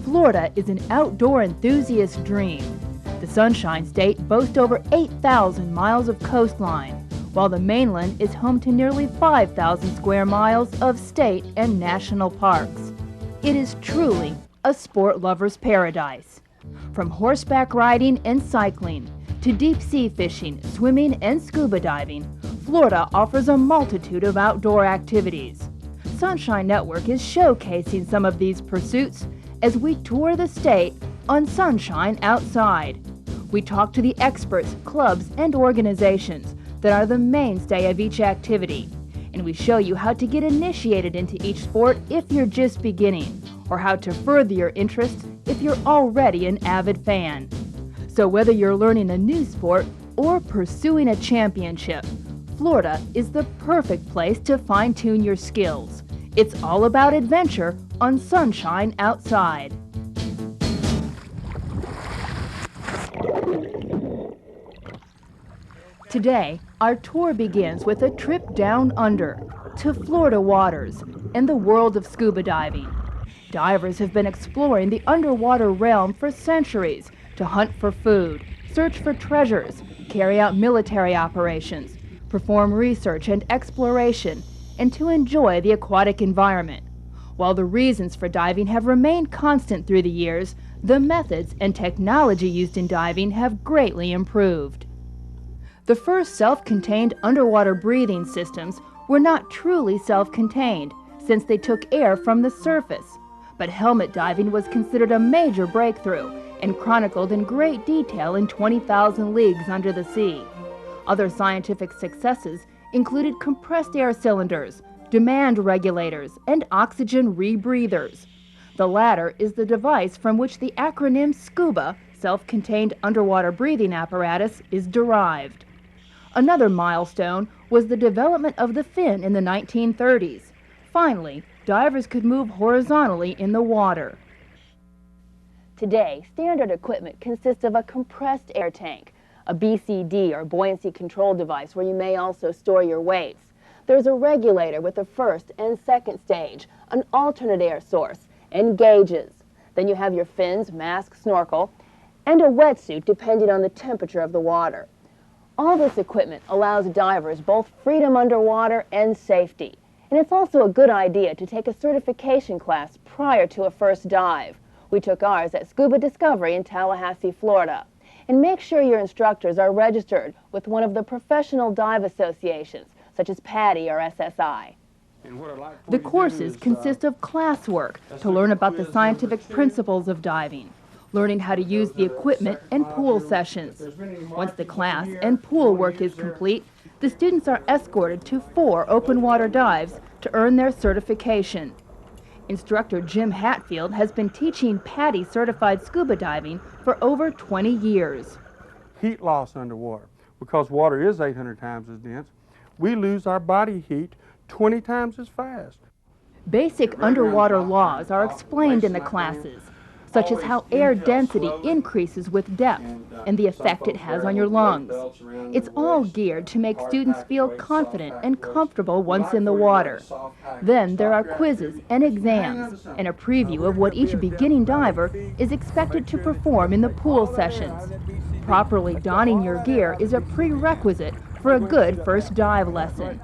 Florida is an outdoor enthusiast's dream. The Sunshine State boasts over 8,000 miles of coastline, while the mainland is home to nearly 5,000 square miles of state and national parks. It is truly a sport lover's paradise. From horseback riding and cycling to deep sea fishing, swimming, and scuba diving, Florida offers a multitude of outdoor activities. Sunshine Network is showcasing some of these pursuits as we tour the state on Sunshine Outside. We talk to the experts, clubs, and organizations that are the mainstay of each activity, and we show you how to get initiated into each sport if you're just beginning, or how to further your interest if you're already an avid fan. So whether you're learning a new sport or pursuing a championship, Florida is the perfect place to fine-tune your skills. It's all about adventure on Sunshine Outside. Today, our tour begins with a trip down under to Florida waters and the world of scuba diving. Divers have been exploring the underwater realm for centuries to hunt for food, search for treasures, carry out military operations, perform research and exploration, and to enjoy the aquatic environment. While the reasons for diving have remained constant through the years, the methods and technology used in diving have greatly improved. The first self-contained underwater breathing systems were not truly self-contained, since they took air from the surface. But helmet diving was considered a major breakthrough and chronicled in great detail in 20,000 Leagues Under the Sea. Other scientific successes included compressed air cylinders, demand regulators, and oxygen rebreathers. The latter is the device from which the acronym SCUBA, self-contained underwater breathing apparatus, is derived. Another milestone was the development of the fin in the 1930s. Finally, divers could move horizontally in the water. Today, standard equipment consists of a compressed air tank, a BCD or buoyancy control device where you may also store your weights. There's a regulator with the first and second stage, an alternate air source, and gauges. Then you have your fins, mask, snorkel, and a wetsuit depending on the temperature of the water. All this equipment allows divers both freedom underwater and safety. And it's also a good idea to take a certification class prior to a first dive. We took ours at Scuba Discovery in Tallahassee, Florida. And make sure your instructors are registered with one of the professional dive associations, such as PADI or SSI. The courses consist of classwork to learn about the scientific principles of diving, learning how to use the equipment, and pool sessions. Once the class and pool work is complete, the students are escorted to 4 open water dives to earn their certification. Instructor Jim Hatfield has been teaching PADI certified scuba diving for over 20 years. Heat loss underwater, because water is 800 times as dense, we lose our body heat 20 times as fast. Basic underwater laws are explained in the classes, such as how air density increases with depth and the effect it has on your lungs. It's all geared to make students feel confident and comfortable once in the water. Then there are quizzes and exams, and a preview of what each beginning diver is expected to perform in the pool sessions. Properly donning your gear is a prerequisite for a good first dive lesson.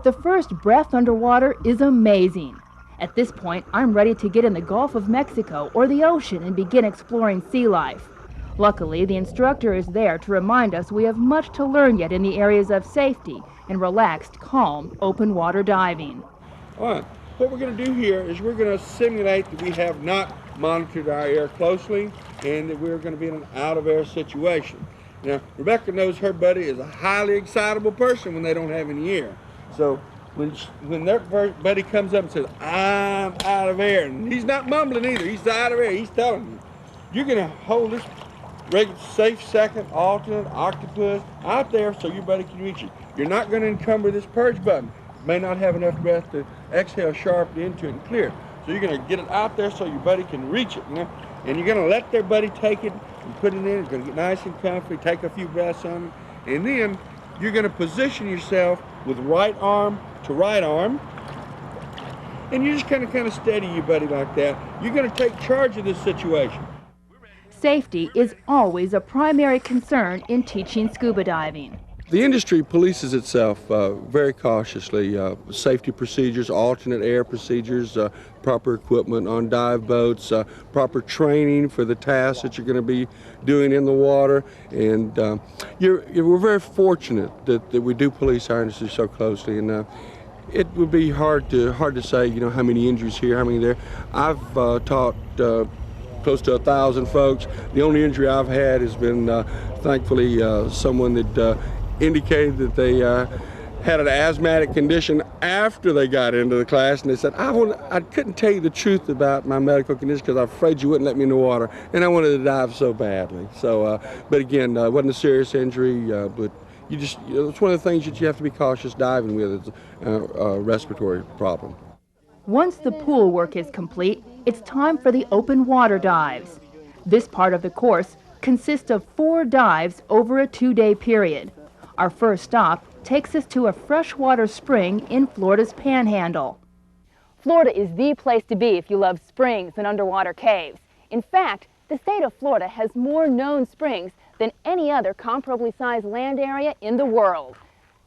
The first breath underwater is amazing. At this point, I'm ready to get in the Gulf of Mexico or the ocean and begin exploring sea life. Luckily, the instructor is there to remind us we have much to learn yet in the areas of safety and relaxed, calm, open water diving. All right, what we're going to do here is we're going to simulate that we have not monitored our air closely and that we're going to be in an out-of-air situation. Now, Rebecca knows her buddy is a highly excitable person when they don't have any air. So when their buddy comes up and says, "I'm out of air," and he's not mumbling either, he's out of air, he's telling you, you're going to hold this safe second, alternate, octopus out there so your buddy can reach you. You're not going to encumber this purge button. You may not have enough breath to exhale sharply into it and clear. So you're going to get it out there so your buddy can reach it, you know? And you're going to let their buddy take it You put it in, it's going to get nice and comfy, take a few breaths on it, and then you're going to position yourself with right arm to right arm, and you just kind of steady your buddy like that. You're going to take charge of this situation. Safety is always a primary concern in teaching scuba diving. The industry polices itself very cautiously. Safety procedures, alternate air procedures, proper equipment on dive boats, proper training for the tasks that you're going to be doing in the water. And we're very fortunate that we do police our industry so closely. And it would be hard to say, how many injuries here, how many there. I've taught close to 1,000 folks. The only injury I've had has been, thankfully, someone that indicated that they had an asthmatic condition after they got into the class, and they said, I couldn't tell you the truth about my medical condition because I'm afraid you wouldn't let me in the water, and I wanted to dive so badly. So, but again, it wasn't a serious injury, but it's one of the things that you have to be cautious diving with. It's a respiratory problem. Once the pool work is complete, it's time for the open water dives. This part of the course consists of 4 dives over a 2-day period. Our first stop takes us to a freshwater spring in Florida's Panhandle. Florida is the place to be if you love springs and underwater caves. In fact, the state of Florida has more known springs than any other comparably sized land area in the world.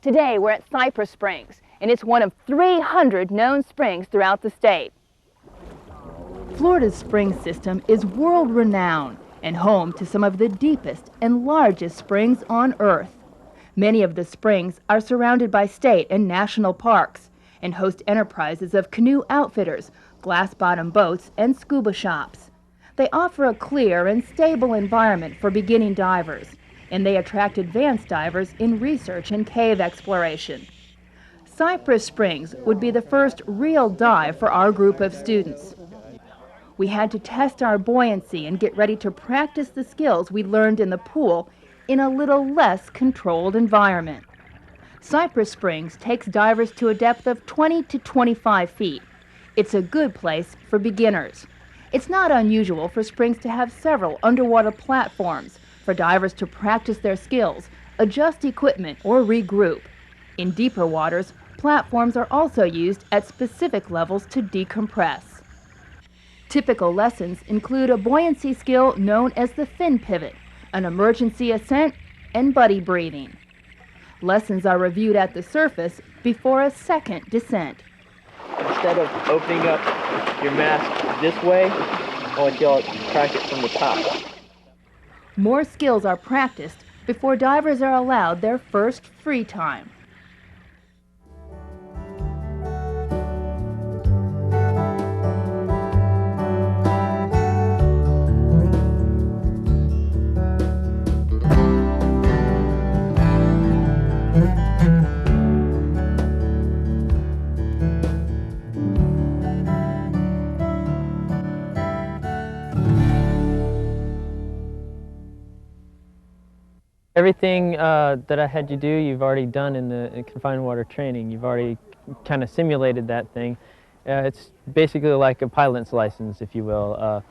Today we're at Cypress Springs, and it's one of 300 known springs throughout the state. Florida's spring system is world-renowned and home to some of the deepest and largest springs on Earth. Many of the springs are surrounded by state and national parks and host enterprises of canoe outfitters, glass-bottom boats, and scuba shops. They offer a clear and stable environment for beginning divers, and they attract advanced divers in research and cave exploration. Cypress Springs would be the first real dive for our group of students. We had to test our buoyancy and get ready to practice the skills we learned in the pool in a little less controlled environment. Cypress Springs takes divers to a depth of 20 to 25 feet. It's a good place for beginners. It's not unusual for springs to have several underwater platforms for divers to practice their skills, adjust equipment, or regroup. In deeper waters, platforms are also used at specific levels to decompress. Typical lessons include a buoyancy skill known as the fin pivot, an emergency ascent, and buddy breathing. Lessons are reviewed at the surface before a second descent. Instead of opening up your mask this way, I want y'all to crack it from the top. More skills are practiced before divers are allowed their first free time. Everything that I had you do, you've already done in the confined water training. You've already kind of simulated that thing. It's basically like a pilot's license, if you will.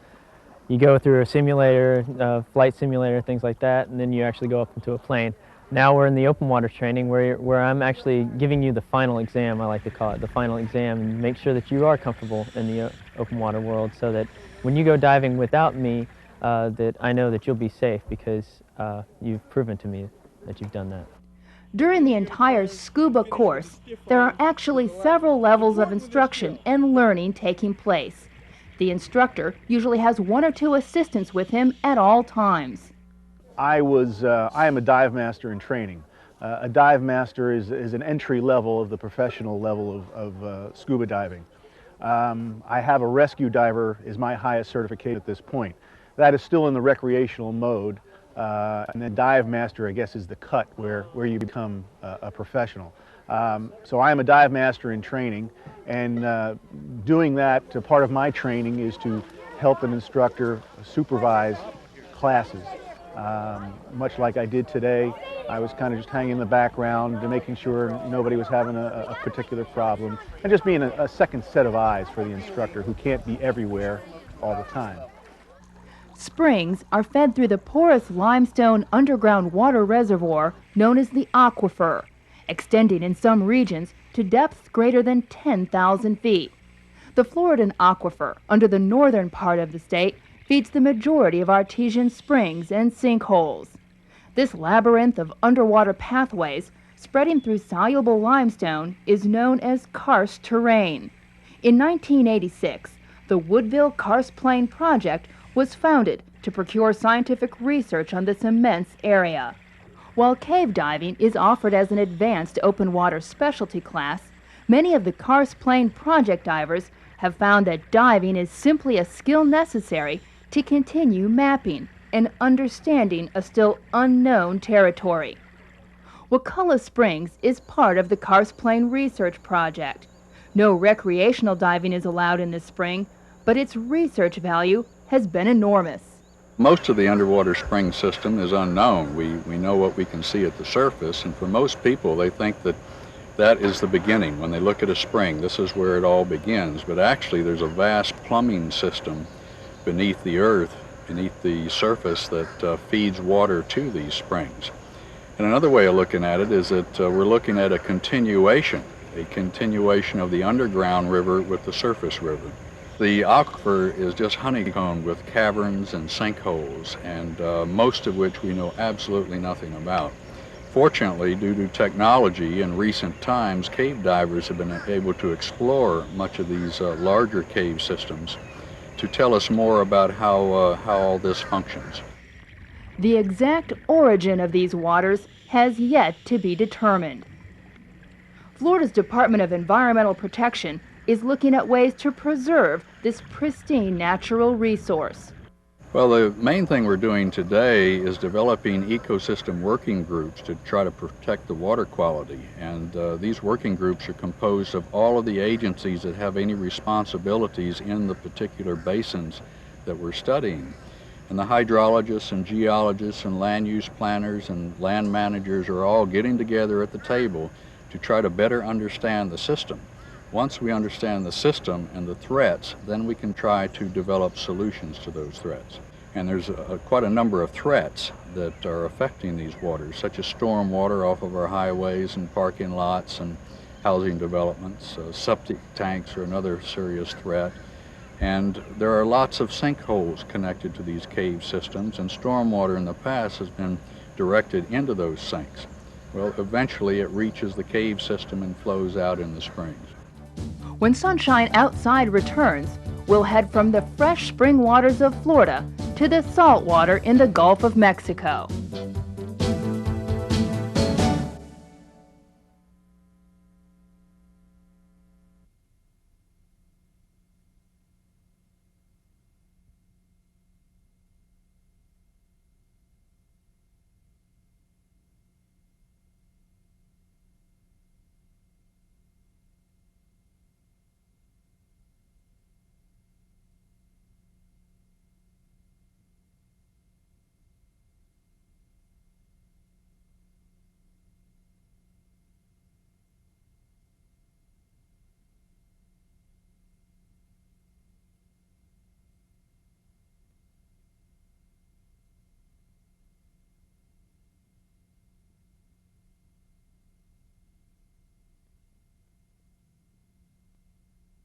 You go through a simulator, flight simulator, things like that, and then you actually go up into a plane. Now we're in the open water training where I'm actually giving you the final exam, I like to call it, the final exam, and make sure that you are comfortable in the open water world so that when you go diving without me, that I know that you'll be safe because you've proven to me that you've done that. During the entire SCUBA course, there are actually several levels of instruction and learning taking place. The instructor usually has 1 or 2 assistants with him at all times. I am a dive master in training. A dive master is an entry level of the professional level of scuba diving. I have a rescue diver is my highest certificate at this point. That is still in the recreational mode, and then dive master, I guess, is the cut where you become a professional. So I am a dive master in training, and doing that, part of my training is to help an instructor supervise classes. Much like I did today, I was kind of just hanging in the background and making sure nobody was having a particular problem, and just being a second set of eyes for the instructor who can't be everywhere all the time. Springs are fed through the porous limestone underground water reservoir known as the aquifer, extending in some regions to depths greater than 10,000 feet. The Floridan aquifer, under the northern part of the state, feeds the majority of artesian springs and sinkholes. This labyrinth of underwater pathways, spreading through soluble limestone, is known as karst terrain. In 1986, the Woodville Karst Plain Project was founded to procure scientific research on this immense area. While cave diving is offered as an advanced open water specialty class, many of the Karst Plain Project divers have found that diving is simply a skill necessary to continue mapping and understanding a still unknown territory. Wakulla Springs is part of the Karst Plain Research Project. No recreational diving is allowed in this spring, but its research value has been enormous. Most of the underwater spring system is unknown. We know what we can see at the surface, and for most people, they think that that is the beginning. When they look at a spring, this is where it all begins. But actually, there's a vast plumbing system beneath the earth, beneath the surface, that feeds water to these springs. And another way of looking at it is that we're looking at a continuation of the underground river with the surface river. The aquifer is just honeycombed with caverns and sinkholes, and most of which we know absolutely nothing about. Fortunately, due to technology in recent times, cave divers have been able to explore much of these larger cave systems to tell us more about how all this functions. The exact origin of these waters has yet to be determined. Florida's Department of Environmental Protection is looking at ways to preserve this pristine natural resource. Well, the main thing we're doing today is developing ecosystem working groups to try to protect the water quality. And these working groups are composed of all of the agencies that have any responsibilities in the particular basins that we're studying. And the hydrologists and geologists and land use planners and land managers are all getting together at the table to try to better understand the system. Once we understand the system and the threats, then we can try to develop solutions to those threats. And there's quite a number of threats that are affecting these waters, such as storm water off of our highways and parking lots and housing developments. Septic tanks are another serious threat. And there are lots of sinkholes connected to these cave systems, and stormwater in the past has been directed into those sinks. Well, eventually it reaches the cave system and flows out in the springs. When Sunshine Outside returns, we'll head from the fresh spring waters of Florida to the salt water in the Gulf of Mexico.